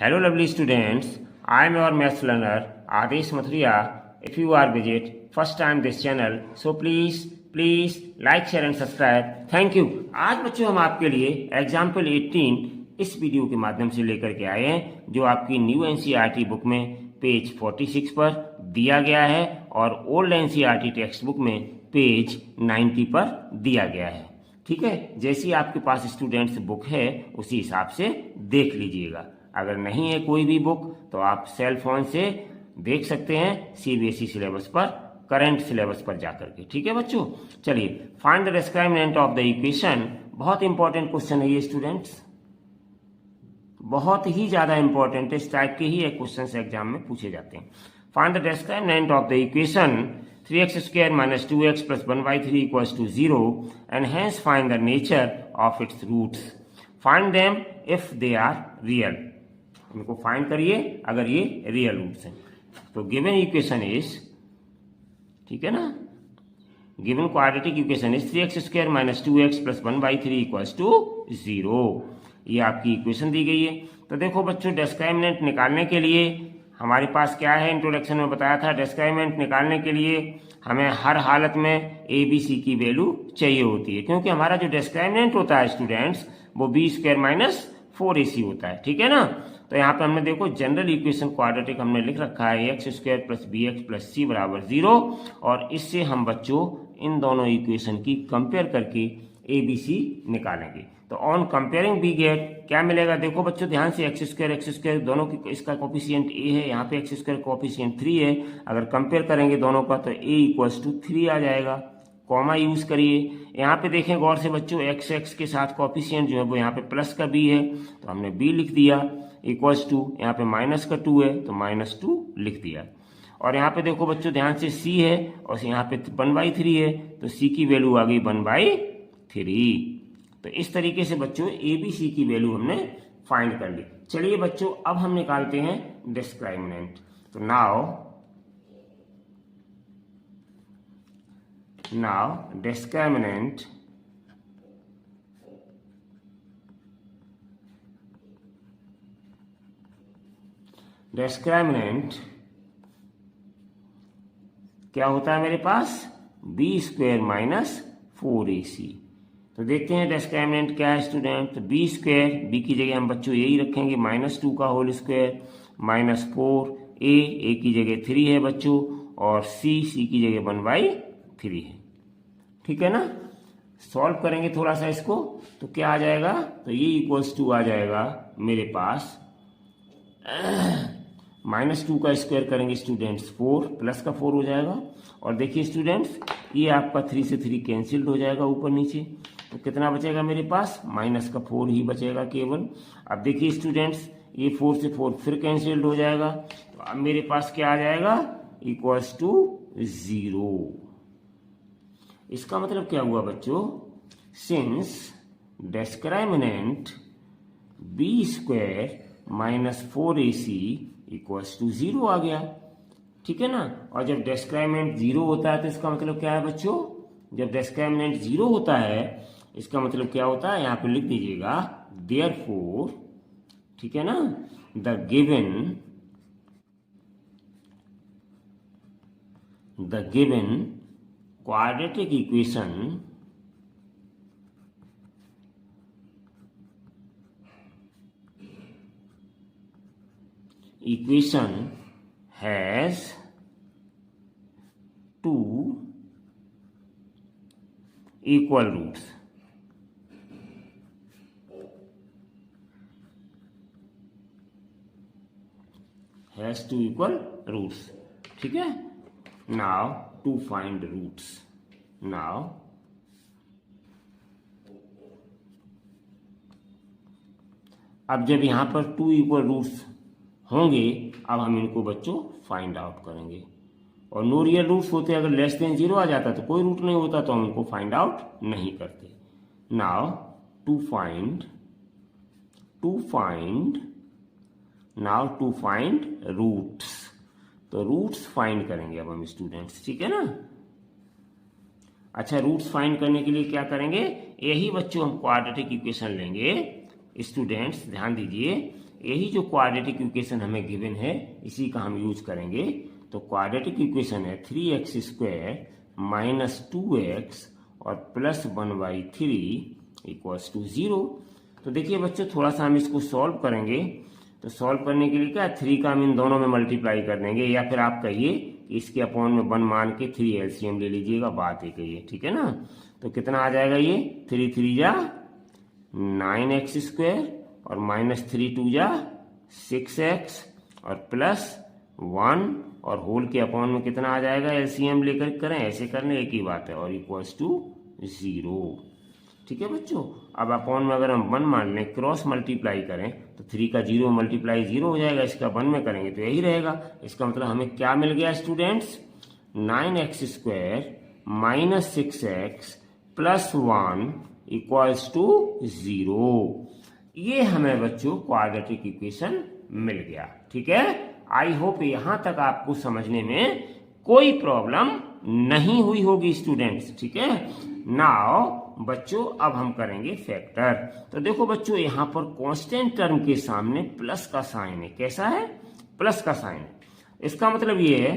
Hello lovely students, I am your maths learner Adesh Mathuriya. If you are visit first time this channel, so please like, share and subscribe. Thank you. आज बच्चों हम आपके लिए example 18 इस video के माध्यम से लेकर के आए हैं, जो आपकी न्यू एनसीईआरटी बुक में पेज 46 पर दिया गया है और ओल्ड एनसीईआरटी टेक्स्ट बुक में पेज 90 पर दिया गया है। ठीक है, जैसी आपके पास स्टूडेंट्स बुक है उसी हिसाब से देख लीजिएगा। अगर नहीं है कोई भी बुक तो आप सेल फोन से देख सकते हैं सीबीएसई सिलेबस पर, करंट सिलेबस पर जाकर के। ठीक है बच्चों, चलिए find the discriminant of the equation. बहुत इंपॉर्टेंट क्वेश्चन है ये स्टूडेंट्स, बहुत ही ज्यादा इंपॉर्टेंट है। इस टाइप के ही क्वेश्चन एग्जाम में पूछे जाते हैं। Find the discriminant of the equation 3x² - 2x + 1/3 = 0 and hence find the nature of its roots. Find them if they are real. इनको फाइंड करिए अगर ये रियल रूट्स हैं। तो गिवन इक्वेशन इज, ठीक है ना, given quadratic equation is 3x² - 2x + 1/3 = 0। ये आपकी इक्वेशन दी गई है। तो देखो बच्चों, डिस्क्रिमिनेंट निकालने के लिए हमारे पास क्या है, इंट्रोडक्शन में बताया था, डिस्क्रिमिनेंट निकालने के लिए हमें हर हालत में ए बी सी की वैल्यू चाहिए होती है, क्योंकि हमारा जो डिस्क्रिमिनेंट होता है स्टूडेंट्स वो b² - 4ac होता है। ठीक है ना। तो यहाँ पे हमने देखो जनरल इक्वेशन क्वाड्रेटिक हमने लिख रखा है x² + bx + c = 0, और इससे हम बच्चों इन दोनों इक्वेशन की कंपेयर करके ए बी सी निकालेंगे। तो ऑन कंपेयरिंग बी गेट क्या मिलेगा, देखो बच्चों ध्यान से, x² दोनों की, इसका कोफिशिएंट a है, यहाँ पे x² कोफिशिएंट 3 है। अगर कंपेयर करेंगे दोनों का तो a = 3 आ जाएगा। कॉमा यूज करिए। यहाँ पे देखें गौर से बच्चों, x के साथ कोफिशिएंट जो है वो यहाँ पे प्लस का b है, तो हमने b लिख दिया, इक्वल्स टू यहाँ पे माइनस का 2 है तो -2 लिख दिया। और यहाँ पे देखो बच्चों ध्यान से c है और यहाँ पे 1/3 है, तो c की वैल्यू आ गई 1/3। तो इस तरीके से बच्चों ए बी सी की वैल्यू हमने फाइंड कर ली। चलिए बच्चों, अब हम निकालते हैं डिस्क्रिमिनेंट। तो नाउ discriminant क्या होता है मेरे पास, b² - 4ac। तो देखते हैं डिस्क्रिमिनेंट क्या है स्टूडेंट। तो b², b की जगह हम बच्चों यही रखेंगे -2 का होल स्क्वायर, -4, a की जगह 3 है बच्चों, और c की जगह 1/3 है। ठीक है ना। सॉल्व करेंगे थोड़ा सा इसको, तो क्या आ जाएगा, तो ये = आ जाएगा मेरे पास -2 का स्क्वायर करेंगे स्टूडेंट्स 4, प्लस का 4 हो जाएगा। और देखिए स्टूडेंट्स, ये आपका 3 से 3 कैंसिल्ड हो जाएगा ऊपर नीचे, तो कितना बचेगा मेरे पास, -4 ही बचेगा केवल। अब देखिए स्टूडेंट्स, ये 4 से 4 फिर कैंसिल्ड हो जाएगा, तो अब मेरे पास क्या आ जाएगा, =0। इसका मतलब क्या हुआ बच्चों, सिंस डिस्क्रिमिनेंट b² - 4ac = 0 आ गया। ठीक है ना। और जब डिस्क्रिमिनेंट 0 होता है तो इसका मतलब क्या है बच्चों, जब डिस्क्रिमिनेंट 0 होता है इसका मतलब क्या होता है, यहाँ पे लिख दीजिएगा देयरफॉर, ठीक है ना, the given quadratic equation has 2 equal roots। has 2 equal roots। ठीक है। Now to find roots, now अब जब यहां पर 2 इक्वल रूट्स होंगे, अब हम इनको बच्चों फाइंड आउट करेंगे। और नो रियल रूट्स होते, अगर <0 आ जाता तो कोई रूट नहीं होता, तो हम उनको फाइंड आउट नहीं करते। नाउ टू फाइंड रूट्स, तो रूट्स फाइंड करेंगे अब हम स्टूडेंट्स। ठीक है ना। अच्छा, रूट्स फाइंड करने के लिए क्या करेंगे, यही बच्चों हम क्वाड्रेटिक इक्वेशन लेंगे। स्टूडेंट्स ध्यान दीजिए, यही जो क्वाड्रेटिक इक्वेशन हमें गिवन है इसी का हम यूज करेंगे। तो क्वाड्रेटिक इक्वेशन है 3x² माइनस 2x और प्लस 1/3 इक्वल्स टू 0। तो देखिए बच्चों थोड़ा सा हम इसको सॉल्व करेंगे। तो सॉल्व करने के लिए क्या 3 का हम इन दोनों में मल्टीप्लाई कर देंगे, या फिर आप कहिए कि इसके अपॉन में 1 मान के 3 एलसीएम ले लीजिएगा, बात एक ही है, ठीक है ना। तो कितना आ जाएगा ये 3 3 जा 9x² और माइनस 3 2 जा 6x और प्लस 1 और होल के अपॉन में कितना आ जाएगा, एलसीएम लेकर करें, ऐसे करने एक ही बात है, और इक्वल्स टू 0। ठीक है बच्चों, अब अपॉन में अगर हम 1 मान लें, क्रॉस मल्टीप्लाई करें तो 3 का 0 मल्टीप्लाई 0 हो जाएगा, इसका 1 में करेंगे तो यही रहेगा। इसका मतलब हमें क्या मिल गया students, 9x² minus 6x plus 1 equals to 0। ये हमें बच्चों क्वाड्रेटिक इक्वेशन मिल गया। ठीक है, आई होप यहां तक आपको समझने में कोई प्रॉब्लम नहीं हुई होगी स्टूडेंट्स। ठीक है, नाउ बच्चों अब हम करेंगे फैक्टर। तो देखो बच्चों यहां पर कांस्टेंट टर्म के सामने प्लस का साइन है। कैसा है, प्लस का साइन है। इसका मतलब ये है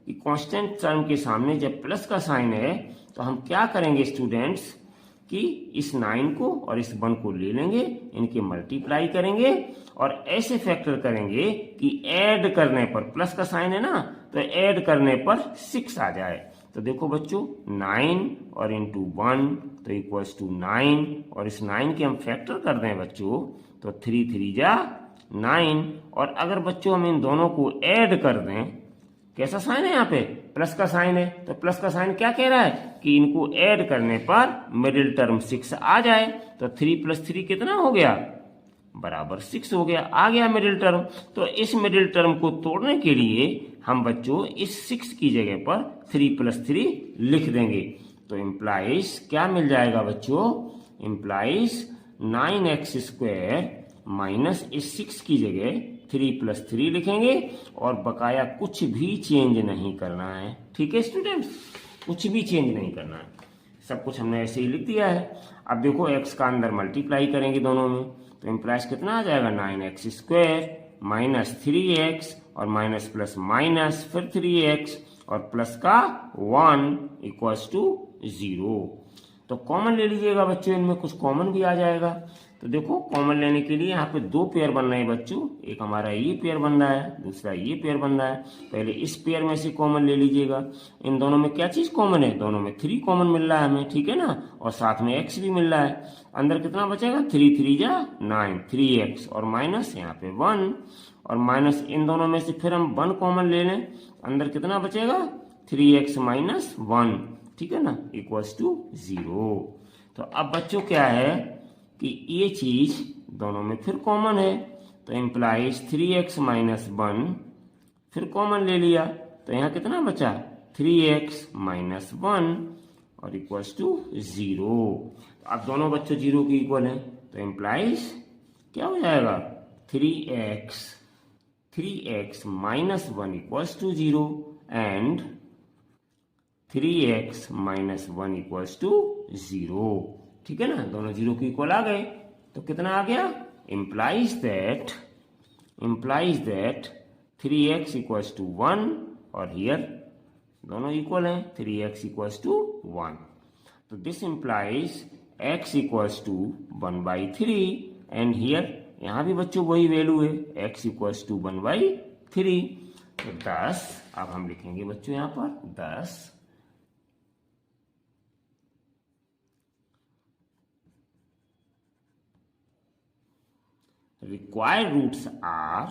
कि कांस्टेंट टर्म के सामने जब प्लस का साइन है तो हम क्या करेंगे स्टूडेंट्स कि इस 9 को और इस 1 को ले लेंगे, इनके मल्टीप्लाई करेंगे और ऐसे फैक्टर करेंगे कि ऐड करने पर, प्लस का साइन है ना, तो ऐड करने पर 6 आ जाए। तो देखो बच्चों 9 और इंटू 1 तो इक्वल्स टू 9, और इस 9 के हम फैक्टर कर दें बच्चों तो 3 3 जा 9, और अगर बच्चों हम इन दोनों को ऐड कर दें, कैसा साइन है यहाँ पे, प्लस का साइन है, तो प्लस का साइन क्या कह रहा है कि इनको ऐड करने पर मिडिल टर्म 6 आ जाए। तो 3 + 3 कितना हो गया, बराबर 6 हो गया, आ गया मिडिल टर्म। तो इस मिडिल टर्म को तोड़ने के लिए हम बच्चों इस 6 की जगह पर 3 + 3 लिख देंगे। तो इम्प्लाइज क्या मिल जाएगा बच्चों, इम्प्लाइज 9x² माइनस इस 6 की जगह 3 + 3 लिखेंगे, और बकाया कुछ भी चेंज नहीं करना है। ठीक है स्टूडेंट्स, कुछ भी चेंज नहीं करना है, सब कुछ हमने ऐसे ही लिख दिया है। अब देखो x का अंदर मल्टीप्लाई करेंगे दोनों में, तो इम्प्लाइज कितना आ जाएगा 9x² माइनस 3x और माइनस प्लस माइनस फिर 3x और प्लस का 1 इक्वल्स टू 0। तो कॉमन ले लीजिएगा बच्चों, इनमें कुछ कॉमन भी आ जाएगा। तो देखो कॉमन लेने के लिए यहाँ पे 2 पेयर बन रहे हैं बच्चों, एक हमारा ये पेयर बन रहा है, दूसरा ये पेयर बन रहा है। पहले इस पेयर में से कॉमन ले लीजिएगा। इन दोनों में क्या चीज कॉमन है, दोनों में 3 कॉमन मिल रहा है हमें, ठीक है ना, और साथ में x भी मिल रहा है। अंदर कितना बचेगा, 3 3 जा 9, 3x और माइनस यहाँ पे 1, और माइनस इन दोनों में से फिर हम 1 कॉमन ले लें, अंदर कितना बचेगा 3x माइनस 1, ठीक है ना, इक्वल्स टू 0। तो अब बच्चों क्या है कि ये चीज दोनों में फिर कॉमन है, तो इम्प्लाइज 3x माइनस 1 फिर कॉमन ले लिया, तो यहाँ कितना बचा 3x माइनस 1 और इक्वल्स टू 0। तो अब दोनों बच्चों 0 के इक्वल हैं, तो इम्प्लाइज क्या हो जाएगा 3x minus 1 equals to 0 and 3x minus 1 equals to 0। ठीक है ना, दोनों 0 के इक्वल आ गए। तो कितना आ गया, implies that 3x equals to 1 और हियर दोनों इक्वल हैं, 3x इक्वल्स टू 1। तो this implies x equals to 1/3 and here यहाँ भी बच्चों वही वैल्यू है, x इक्वल्स टू 1/3। तो 10 अब हम लिखेंगे बच्चों यहाँ पर 10 required roots are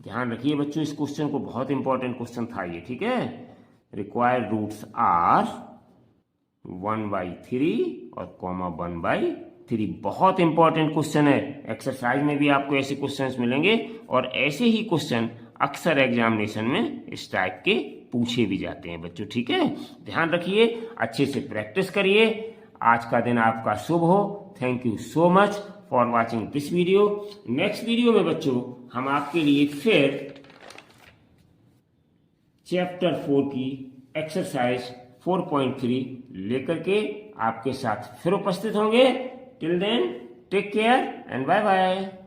ध्यान रखिए बच्चों इस क्वेश्चन को, बहुत इंपॉर्टेंट क्वेश्चन था ये, ठीक है। रिक्वायर्ड रूट्स आर 1/3 और कॉमा 1/3, बहुत इंपॉर्टेंट क्वेश्चन है। एक्सरसाइज में भी आपको ऐसे क्वेश्चंस मिलेंगे और ऐसे ही क्वेश्चन अक्सर एग्जामिनेशन में इस टाइप के पूछे भी जाते हैं बच्चों, ठीक है। ध्यान रखिए, अच्छे से प्रैक्टिस करिए। आज का दिन आपका शुभ हो। Thank you so much for watching this video. Next video में बच्चों हम आपके लिए फिर चैप्टर 4 की एक्सरसाइज 4.3 लेकर के आपके साथ फिर उपस्थित होंगे। Till then take care and bye bye.